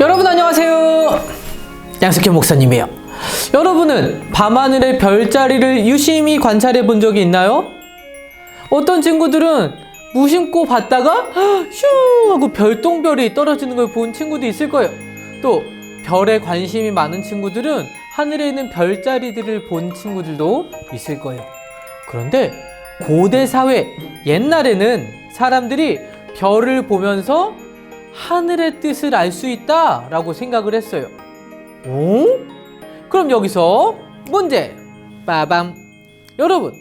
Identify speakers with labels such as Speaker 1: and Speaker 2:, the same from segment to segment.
Speaker 1: 여러분 안녕하세요. 양석현 목사님이에요. 여러분은 밤하늘의 별자리를 유심히 관찰해 본 적이 있나요? 어떤 친구들은 무심코 봤다가 슝 하고 별똥별이 떨어지는 걸 본 친구도 있을 거예요. 또 별에 관심이 많은 친구들은 하늘에 있는 별자리들을 본 친구들도 있을 거예요. 그런데 고대 사회 옛날에는 사람들이 별을 보면서 하늘의 뜻을 알 수 있다라고 생각을 했어요. 오? 그럼 여기서 문제! 빠밤! 여러분,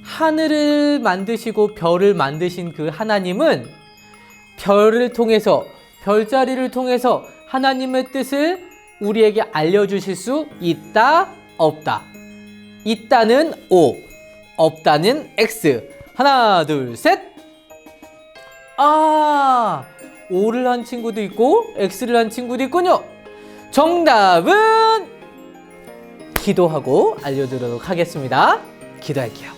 Speaker 1: 하늘을 만드시고 별을 만드신 그 하나님은 별을 통해서, 별자리를 통해서 하나님의 뜻을 우리에게 알려주실 수 있다, 없다? 있다는 O, 없다는 X. 하나, 둘, 셋! O를 한 친구도 있고 X를 한 친구도 있군요. 정답은 기도하고 알려드리도록 하겠습니다. 기도할게요.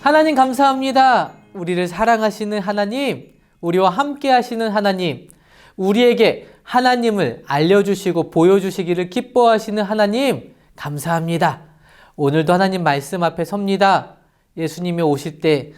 Speaker 1: 하나님 감사합니다. 우리를 사랑하시는 하나님, 우리와 함께 하시는 하나님, 우리에게 하나님을 알려주시고 보여주시기를 기뻐하시는 하나님 감사합니다. 오늘도 하나님 말씀 앞에 섭니다. 예수님이 오실 때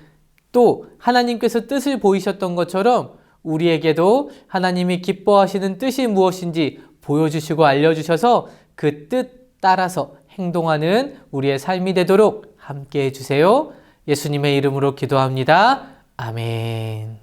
Speaker 1: 또 하나님께서 뜻을 보이셨던 것처럼 우리에게도 하나님이 기뻐하시는 뜻이 무엇인지 보여주시고 알려주셔서 그 뜻 따라서 행동하는 우리의 삶이 되도록 함께 해주세요. 예수님의 이름으로 기도합니다. 아멘.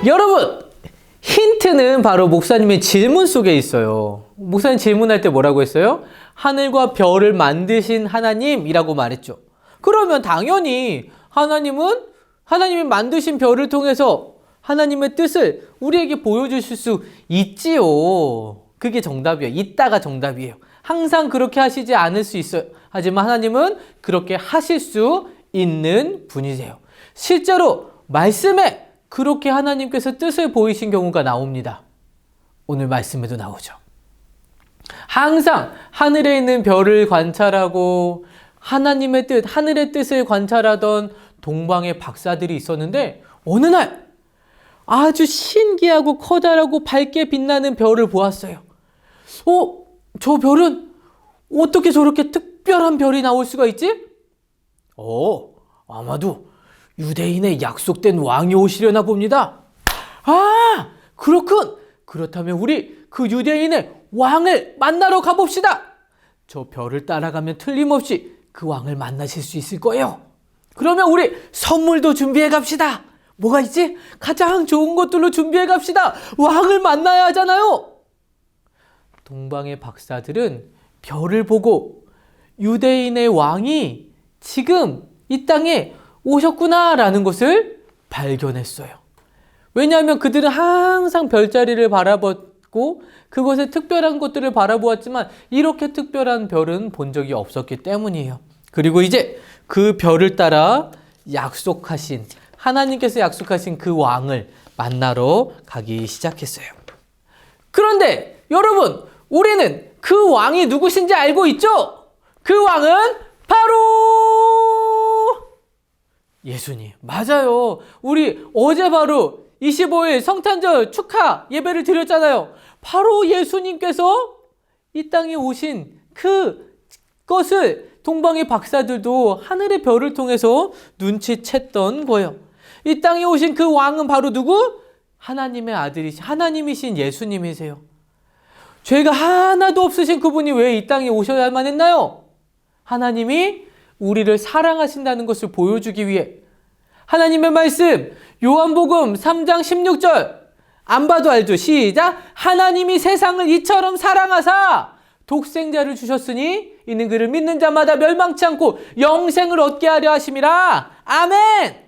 Speaker 1: 여러분, 힌트는 바로 목사님의 질문 속에 있어요. 목사님 질문할 때 뭐라고 했어요? 하늘과 별을 만드신 하나님이라고 말했죠. 그러면 당연히 하나님이 만드신 별을 통해서 하나님의 뜻을 우리에게 보여주실 수 있지요. 그게 정답이에요. 있다가 정답이에요. 항상 그렇게 하시지 않을 수 있어요. 하지만 하나님은 그렇게 하실 수 있는 분이세요. 실제로 말씀에 그렇게 하나님께서 뜻을 보이신 경우가 나옵니다. 오늘 말씀에도 나오죠. 항상 하늘에 있는 별을 관찰하고 하나님의 뜻, 하늘의 뜻을 관찰하던 동방의 박사들이 있었는데 어느 날 아주 신기하고 커다랗고 밝게 빛나는 별을 보았어요. 저 별은 어떻게 저렇게 특별한 별이 나올 수가 있지? 아마도 유대인의 약속된 왕이 오시려나 봅니다. 아, 그렇군. 그렇다면 우리 그 유대인의 왕을 만나러 가봅시다. 저 별을 따라가면 틀림없이 그 왕을 만나실 수 있을 거예요. 그러면 우리 선물도 준비해 갑시다. 뭐가 있지? 가장 좋은 것들로 준비해 갑시다. 왕을 만나야 하잖아요. 동방의 박사들은 별을 보고 유대인의 왕이 지금 이 땅에 오셨구나라는 것을 발견했어요. 왜냐하면 그들은 항상 별자리를 바라봤고 그것의 특별한 것들을 바라보았지만 이렇게 특별한 별은 본 적이 없었기 때문이에요. 그리고 이제 그 별을 따라 하나님께서 약속하신 그 왕을 만나러 가기 시작했어요. 그런데 여러분, 우리는 그 왕이 누구신지 알고 있죠? 그 왕은 바로 예수님. 맞아요. 우리 어제 바로 25일 성탄절 축하 예배를 드렸잖아요. 바로 예수님께서 이 땅에 오신 그것을 동방의 박사들도 하늘의 별을 통해서 눈치챘던 거예요. 이 땅에 오신 그 왕은 바로 누구? 하나님의 아들이신 하나님이신 예수님이세요. 죄가 하나도 없으신 그분이 왜 이 땅에 오셔야만 했나요? 하나님이 우리를 사랑하신다는 것을 보여주기 위해. 하나님의 말씀 요한복음 3장 16절 안 봐도 알죠? 시작. 하나님이 세상을 이처럼 사랑하사 독생자를 주셨으니 이는 그를 믿는 자마다 멸망치 않고 영생을 얻게 하려 하심이라. 아멘.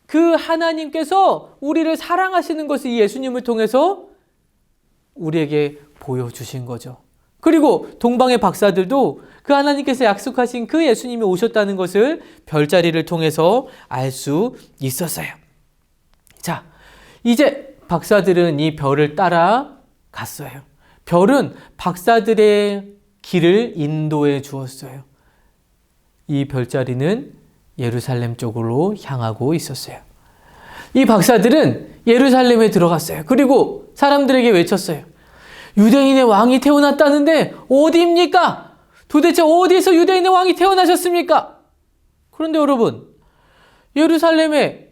Speaker 1: 그 하나님께서 우리를 사랑하시는 것을 이 예수님을 통해서 우리에게 보여주신 거죠. 그리고 동방의 박사들도 그 하나님께서 약속하신 그 예수님이 오셨다는 것을 별자리를 통해서 알 수 있었어요. 자, 이제 박사들은 이 별을 따라 갔어요. 별은 박사들의 길을 인도해 주었어요. 이 별자리는 예루살렘 쪽으로 향하고 있었어요. 이 박사들은 예루살렘에 들어갔어요. 그리고 사람들에게 외쳤어요. 유대인의 왕이 태어났다는데 어디입니까? 도대체 어디서 유대인의 왕이 태어나셨습니까? 그런데 여러분, 예루살렘에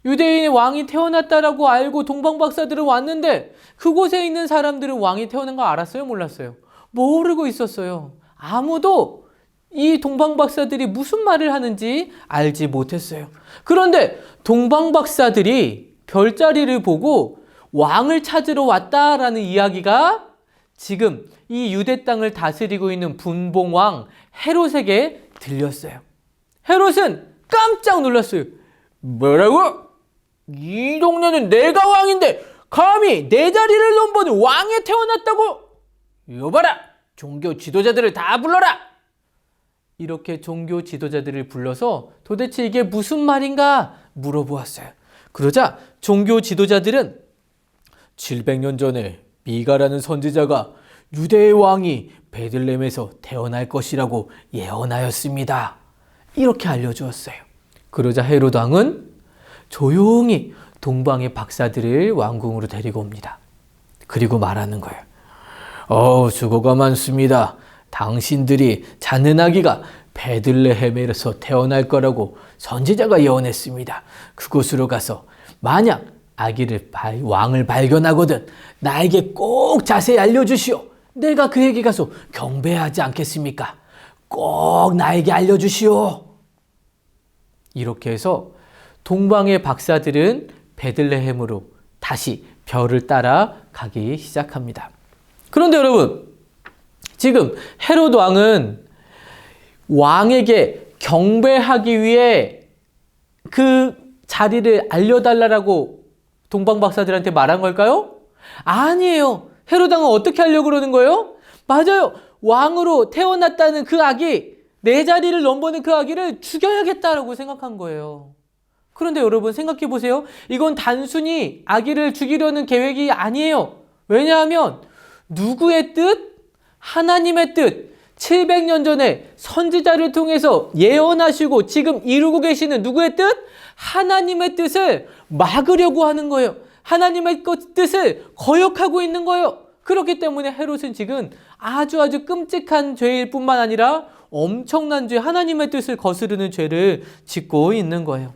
Speaker 1: 유대인의 왕이 태어났다라고 알고 동방 박사들은 왔는데 그곳에 있는 사람들은 왕이 태어난 거 알았어요? 몰랐어요? 모르고 있었어요. 아무도 이 동방 박사들이 무슨 말을 하는지 알지 못했어요. 그런데 동방 박사들이 별자리를 보고 왕을 찾으러 왔다라는 이야기가 지금 이 유대 땅을 다스리고 있는 분봉왕 헤롯에게 들렸어요. 헤롯은 깜짝 놀랐어요. 뭐라고? 이 동네는 내가 왕인데 감히 내 자리를 넘보는 왕에 태어났다고? 여봐라! 종교 지도자들을 다 불러라! 이렇게 종교 지도자들을 불러서 도대체 이게 무슨 말인가 물어보았어요. 그러자 종교 지도자들은 700년 전에 미가라는 선지자가 유대의 왕이 베들레헴에서 태어날 것이라고 예언하였습니다. 이렇게 알려주었어요. 그러자 헤롯 왕은 조용히 동방의 박사들을 왕궁으로 데리고 옵니다. 그리고 말하는 거예요. 수고가 많습니다. 당신들이 낳는 아기가 베들레헴에서 태어날 거라고 선지자가 예언했습니다. 그곳으로 가서 만약 왕을 발견하거든 나에게 꼭 자세히 알려주시오. 내가 그에게 가서 경배하지 않겠습니까? 꼭 나에게 알려주시오. 이렇게 해서 동방의 박사들은 베들레헴으로 다시 별을 따라 가기 시작합니다. 그런데 여러분, 지금 헤롯 왕은 왕에게 경배하기 위해 그 자리를 알려달라고 동방 박사들한테 말한 걸까요? 아니에요. 헤롯 왕은 어떻게 하려고 그러는 거예요? 맞아요. 왕으로 태어났다는 그 아기, 내 자리를 넘보는 그 아기를 죽여야겠다라고 생각한 거예요. 그런데 여러분 생각해 보세요. 이건 단순히 아기를 죽이려는 계획이 아니에요. 왜냐하면 누구의 뜻? 하나님의 뜻. 700년 전에 선지자를 통해서 예언하시고 지금 이루고 계시는 누구의 뜻? 하나님의 뜻을 막으려고 하는 거예요. 하나님의 뜻을 거역하고 있는 거예요. 그렇기 때문에 헤롯은 지금 아주 끔찍한 죄일 뿐만 아니라 엄청난 죄, 하나님의 뜻을 거스르는 죄를 짓고 있는 거예요.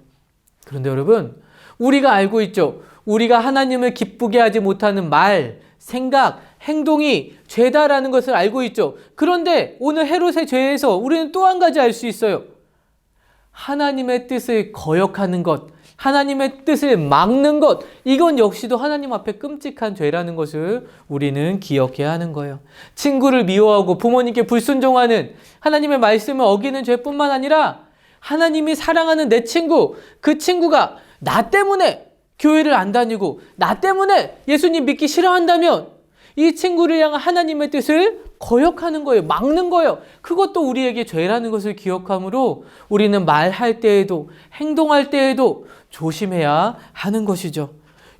Speaker 1: 그런데 여러분, 우리가 알고 있죠. 우리가 하나님을 기쁘게 하지 못하는 말, 생각, 행동이 죄다라는 것을 알고 있죠. 그런데 오늘 헤롯의 죄에서 우리는 또 한 가지 알 수 있어요. 하나님의 뜻을 거역하는 것, 하나님의 뜻을 막는 것, 이건 역시도 하나님 앞에 끔찍한 죄라는 것을 우리는 기억해야 하는 거예요. 친구를 미워하고 부모님께 불순종하는, 하나님의 말씀을 어기는 죄뿐만 아니라 하나님이 사랑하는 내 친구, 그 친구가 나 때문에 교회를 안 다니고 나 때문에 예수님 믿기 싫어한다면 이 친구를 향한 하나님의 뜻을 거역하는 거예요. 막는 거예요. 그것도 우리에게 죄라는 것을 기억하므로 우리는 말할 때에도 행동할 때에도 조심해야 하는 것이죠.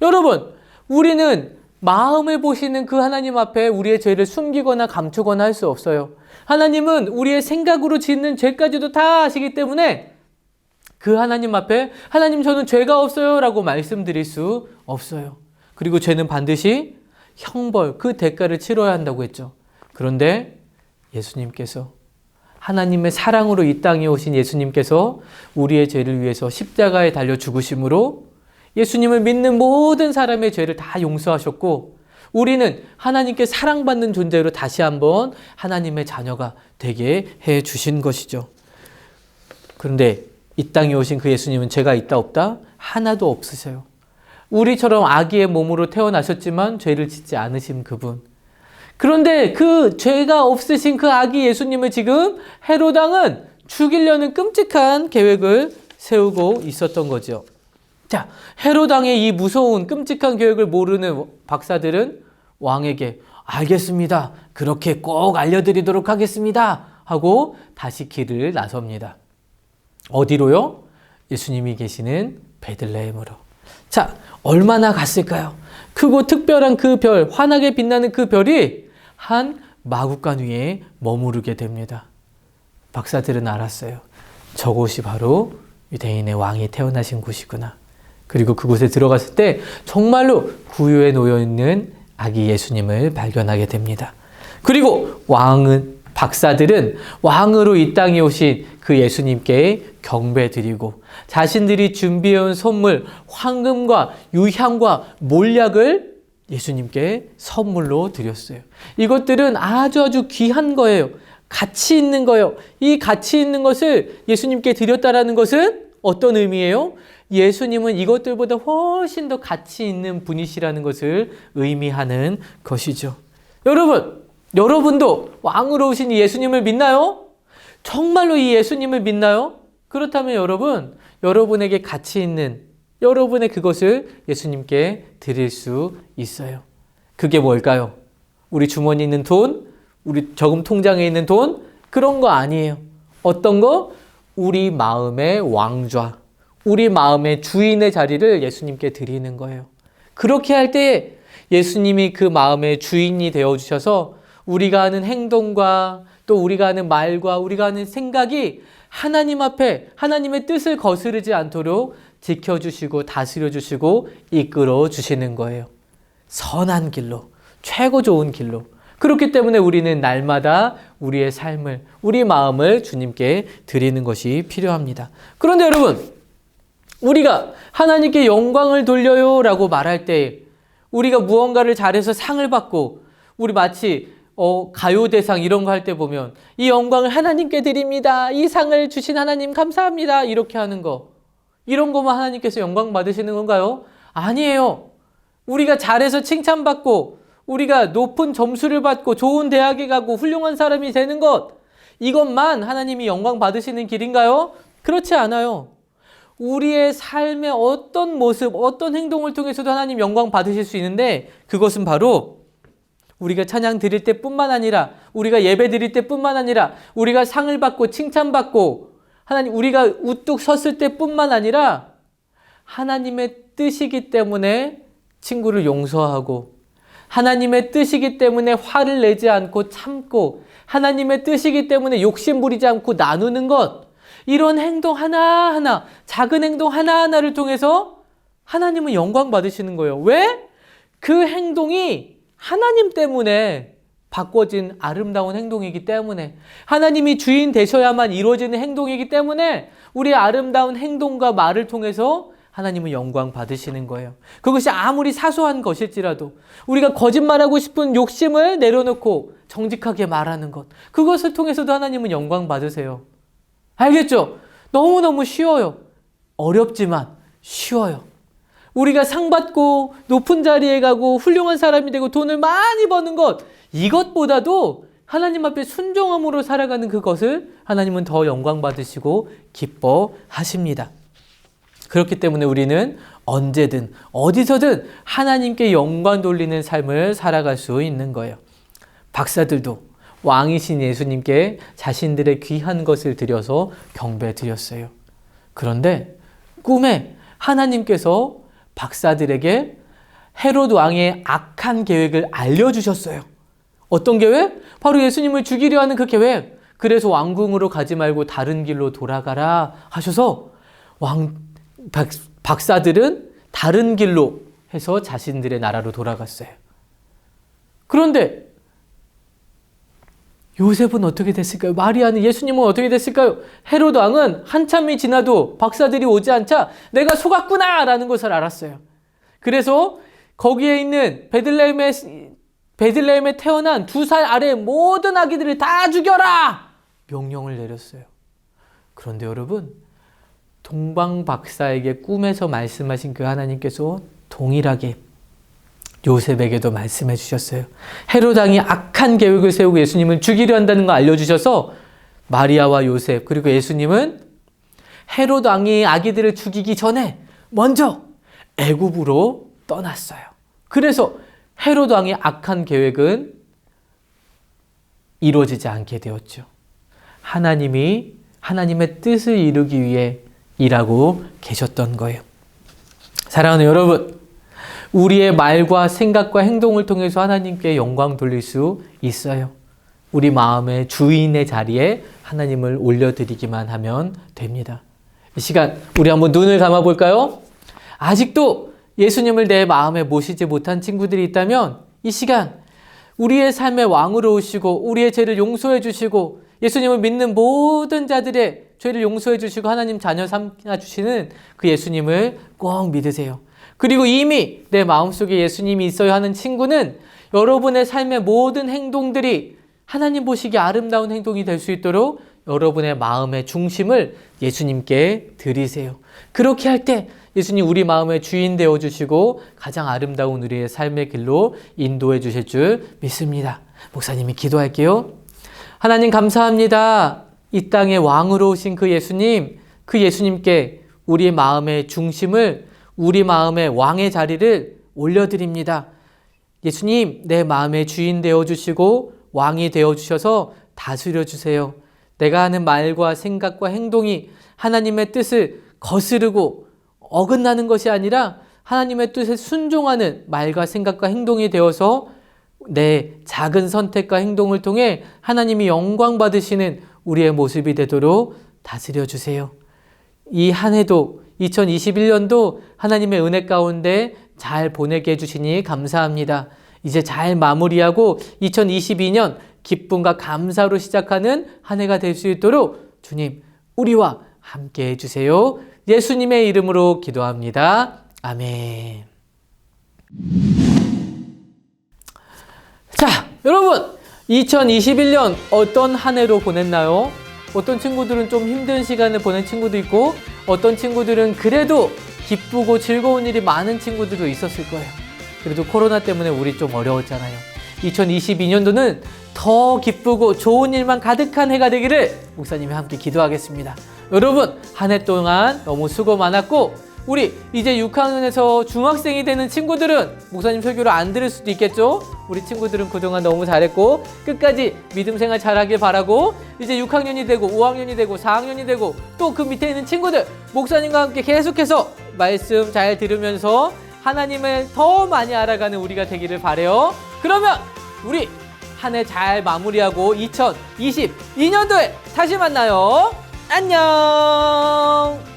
Speaker 1: 여러분, 우리는 마음을 보시는 그 하나님 앞에 우리의 죄를 숨기거나 감추거나 할 수 없어요. 하나님은 우리의 생각으로 짓는 죄까지도 다 아시기 때문에 그 하나님 앞에 하나님 저는 죄가 없어요 라고 말씀드릴 수 없어요. 그리고 죄는 반드시 형벌, 그 대가를 치러야 한다고 했죠. 그런데 예수님께서, 하나님의 사랑으로 이 땅에 오신 예수님께서 우리의 죄를 위해서 십자가에 달려 죽으심으로 예수님을 믿는 모든 사람의 죄를 다 용서하셨고 우리는 하나님께 사랑받는 존재로 다시 한번 하나님의 자녀가 되게 해 주신 것이죠. 그런데 이 땅에 오신 그 예수님은 죄가 있다 없다? 하나도 없으세요. 우리처럼 아기의 몸으로 태어나셨지만 죄를 짓지 않으신 그분. 그런데 그 죄가 없으신 그 아기 예수님을 지금 헤롯 왕은 죽이려는 끔찍한 계획을 세우고 있었던 거죠. 자, 헤롯 왕의 이 무서운 끔찍한 계획을 모르는 박사들은 왕에게 알겠습니다. 그렇게 꼭 알려드리도록 하겠습니다. 하고 다시 길을 나섭니다. 어디로요? 예수님이 계시는 베들레헴으로. 자, 얼마나 갔을까요? 크고 특별한 그 별, 환하게 빛나는 그 별이 한 마구간 위에 머무르게 됩니다. 박사들은 알았어요. 저곳이 바로 유대인의 왕이 태어나신 곳이구나. 그리고 그곳에 들어갔을 때 정말로 구유에 놓여있는 아기 예수님을 발견하게 됩니다. 그리고 박사들은 왕으로 이 땅에 오신 그 예수님께 경배드리고 자신들이 준비해온 선물, 황금과 유향과 몰약을 예수님께 선물로 드렸어요. 이것들은 아주 귀한 거예요. 가치 있는 거예요. 이 가치 있는 것을 예수님께 드렸다라는 것은 어떤 의미예요? 예수님은 이것들보다 훨씬 더 가치 있는 분이시라는 것을 의미하는 것이죠. 여러분도 왕으로 오신 이 예수님을 믿나요? 정말로 이 예수님을 믿나요? 그렇다면 여러분에게 가치 있는 여러분의 그것을 예수님께 드릴 수 있어요. 그게 뭘까요? 우리 주머니에 있는 돈, 우리 저금 통장에 있는 돈, 그런 거 아니에요. 어떤 거? 우리 마음의 왕좌, 우리 마음의 주인의 자리를 예수님께 드리는 거예요. 그렇게 할 때 예수님이 그 마음의 주인이 되어주셔서 우리가 하는 행동과 또 우리가 하는 말과 우리가 하는 생각이 하나님 앞에 하나님의 뜻을 거스르지 않도록 지켜주시고 다스려주시고 이끌어주시는 거예요. 선한 길로, 최고 좋은 길로. 그렇기 때문에 우리는 날마다 우리의 삶을, 우리 마음을 주님께 드리는 것이 필요합니다. 그런데 여러분, 우리가 하나님께 영광을 돌려요 라고 말할 때 우리가 무언가를 잘해서 상을 받고 우리 마치 가요대상 이런 거 할 때 보면 이 영광을 하나님께 드립니다. 이 상을 주신 하나님 감사합니다. 이렇게 하는 거. 이런 거만 하나님께서 영광 받으시는 건가요? 아니에요. 우리가 잘해서 칭찬받고 우리가 높은 점수를 받고 좋은 대학에 가고 훌륭한 사람이 되는 것, 이것만 하나님이 영광 받으시는 길인가요? 그렇지 않아요. 우리의 삶의 어떤 모습, 어떤 행동을 통해서도 하나님 영광 받으실 수 있는데 그것은 바로 우리가 찬양 드릴 때뿐만 아니라 우리가 예배 드릴 때뿐만 아니라 우리가 상을 받고 칭찬받고 하나님 우리가 우뚝 섰을 때뿐만 아니라 하나님의 뜻이기 때문에 친구를 용서하고 하나님의 뜻이기 때문에 화를 내지 않고 참고 하나님의 뜻이기 때문에 욕심 부리지 않고 나누는 것, 이런 행동 하나하나, 작은 행동 하나하나를 통해서 하나님은 영광 받으시는 거예요. 왜? 그 행동이 하나님 때문에 바꿔진 아름다운 행동이기 때문에, 하나님이 주인 되셔야만 이루어지는 행동이기 때문에 우리의 아름다운 행동과 말을 통해서 하나님은 영광 받으시는 거예요. 그것이 아무리 사소한 것일지라도 우리가 거짓말하고 싶은 욕심을 내려놓고 정직하게 말하는 것, 그것을 통해서도 하나님은 영광 받으세요. 알겠죠? 너무너무 쉬워요. 어렵지만 쉬워요. 우리가 상 받고 높은 자리에 가고 훌륭한 사람이 되고 돈을 많이 버는 것, 이것보다도 하나님 앞에 순종함으로 살아가는 그것을 하나님은 더 영광 받으시고 기뻐하십니다. 그렇기 때문에 우리는 언제든 어디서든 하나님께 영광 돌리는 삶을 살아갈 수 있는 거예요. 박사들도 왕이신 예수님께 자신들의 귀한 것을 드려서 경배 드렸어요. 그런데 꿈에 하나님께서 박사들에게 헤롯 왕의 악한 계획을 알려주셨어요. 어떤 계획? 바로 예수님을 죽이려 하는 그 계획. 그래서 왕궁으로 가지 말고 다른 길로 돌아가라 하셔서 박사들은 다른 길로 해서 자신들의 나라로 돌아갔어요. 그런데 요셉은 어떻게 됐을까요? 마리아는, 예수님은 어떻게 됐을까요? 헤롯 왕은 한참이 지나도 박사들이 오지 않자 내가 속았구나 라는 것을 알았어요. 그래서 거기에 있는 베들레헴에 태어난 2살 아래의 모든 아기들을 다 죽여라! 명령을 내렸어요. 그런데 여러분, 동방 박사에게 꿈에서 말씀하신 그 하나님께서 동일하게 요셉에게도 말씀해 주셨어요. 헤롯 왕이 악한 계획을 세우고 예수님을 죽이려 한다는 거 알려주셔서 마리아와 요셉 그리고 예수님은 헤롯 왕이 아기들을 죽이기 전에 먼저 애굽으로 떠났어요. 그래서 헤롯 왕의 악한 계획은 이루어지지 않게 되었죠. 하나님이 하나님의 뜻을 이루기 위해 일하고 계셨던 거예요. 사랑하는 여러분, 우리의 말과 생각과 행동을 통해서 하나님께 영광 돌릴 수 있어요. 우리 마음의 주인의 자리에 하나님을 올려드리기만 하면 됩니다. 이 시간 우리 한번 눈을 감아볼까요? 아직도 예수님을 내 마음에 모시지 못한 친구들이 있다면 이 시간 우리의 삶의 왕으로 오시고 우리의 죄를 용서해 주시고 예수님을 믿는 모든 자들의 죄를 용서해 주시고 하나님 자녀 삼아 주시는 그 예수님을 꼭 믿으세요. 그리고 이미 내 마음속에 예수님이 있어야 하는 친구는 여러분의 삶의 모든 행동들이 하나님 보시기에 아름다운 행동이 될 수 있도록 여러분의 마음의 중심을 예수님께 드리세요. 그렇게 할 때 예수님 우리 마음의 주인 되어주시고 가장 아름다운 우리의 삶의 길로 인도해 주실 줄 믿습니다. 목사님이 기도할게요. 하나님 감사합니다. 이 땅의 왕으로 오신 그 예수님께 우리 마음의 중심을, 우리 마음의 왕의 자리를 올려드립니다. 예수님, 내 마음의 주인 되어주시고 왕이 되어주셔서 다스려 주세요. 내가 하는 말과 생각과 행동이 하나님의 뜻을 거스르고 어긋나는 것이 아니라 하나님의 뜻에 순종하는 말과 생각과 행동이 되어서 내 작은 선택과 행동을 통해 하나님이 영광 받으시는 우리의 모습이 되도록 다스려 주세요. 이 한 해도 2021년도 하나님의 은혜 가운데 잘 보내게 해주시니 감사합니다. 이제 잘 마무리하고 2022년 기쁨과 감사로 시작하는 한 해가 될 수 있도록 주님 우리와 함께 해주세요. 예수님의 이름으로 기도합니다. 아멘. 자, 여러분 2021년 어떤 한 해로 보냈나요? 어떤 친구들은 좀 힘든 시간을 보낸 친구도 있고 어떤 친구들은 그래도 기쁘고 즐거운 일이 많은 친구들도 있었을 거예요. 그래도 코로나 때문에 우리 좀 어려웠잖아요. 2022년도는 더 기쁘고 좋은 일만 가득한 해가 되기를 목사님이 함께 기도하겠습니다. 여러분 한 해 동안 너무 수고 많았고 우리 이제 6학년에서 중학생이 되는 친구들은 목사님 설교를 안 들을 수도 있겠죠? 우리 친구들은 그동안 너무 잘했고 끝까지 믿음 생활 잘하길 바라고 이제 6학년이 되고 5학년이 되고 4학년이 되고 또 그 밑에 있는 친구들 목사님과 함께 계속해서 말씀 잘 들으면서 하나님을 더 많이 알아가는 우리가 되기를 바라요. 그러면 우리 한 해 잘 마무리하고 2022년도에 다시 만나요. 안녕.